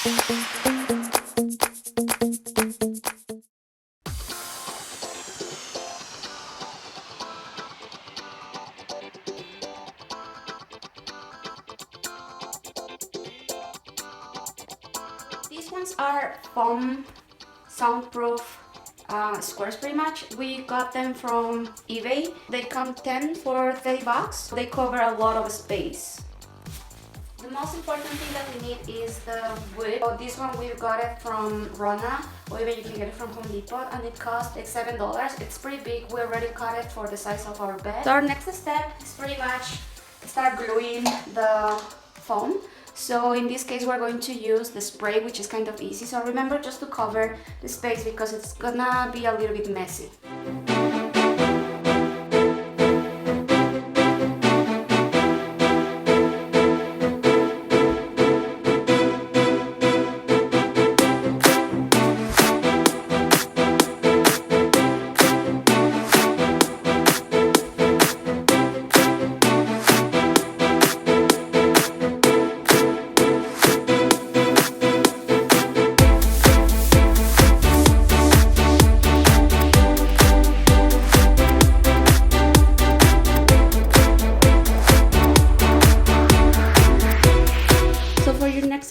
These ones are foam soundproof squares pretty much. We got them from eBay. They come 10 for 30 bucks. They cover a lot of space. The most important thing that we need is the wood. So this one we got it from Rona, or even you can get it from Home Depot, and it cost like $7. It's pretty big. We already cut it for the size of our bed. So our next step is pretty much start gluing the foam. So in this case we're going to use the spray, which is kind of easy. So remember just to cover the space because it's gonna be a little bit messy.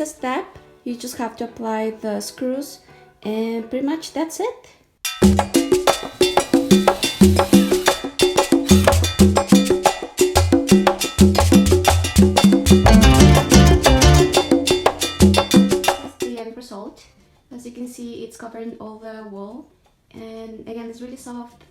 Step, you just have to apply the screws, and pretty much that's it. That's the end result. As you can see, it's covering all the wall, and again, it's really soft,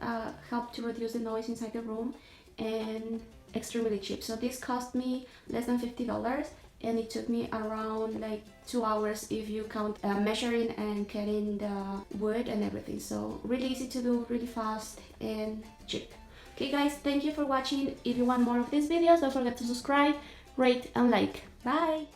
help to reduce the noise inside the room, and extremely cheap. So this cost me less than $50, and it took me around like 2 hours if you count measuring and cutting the wood and everything. So really easy to do, really fast and cheap. Okay guys, thank you for watching. If you want more of these videos, don't forget to subscribe, rate and like. Bye!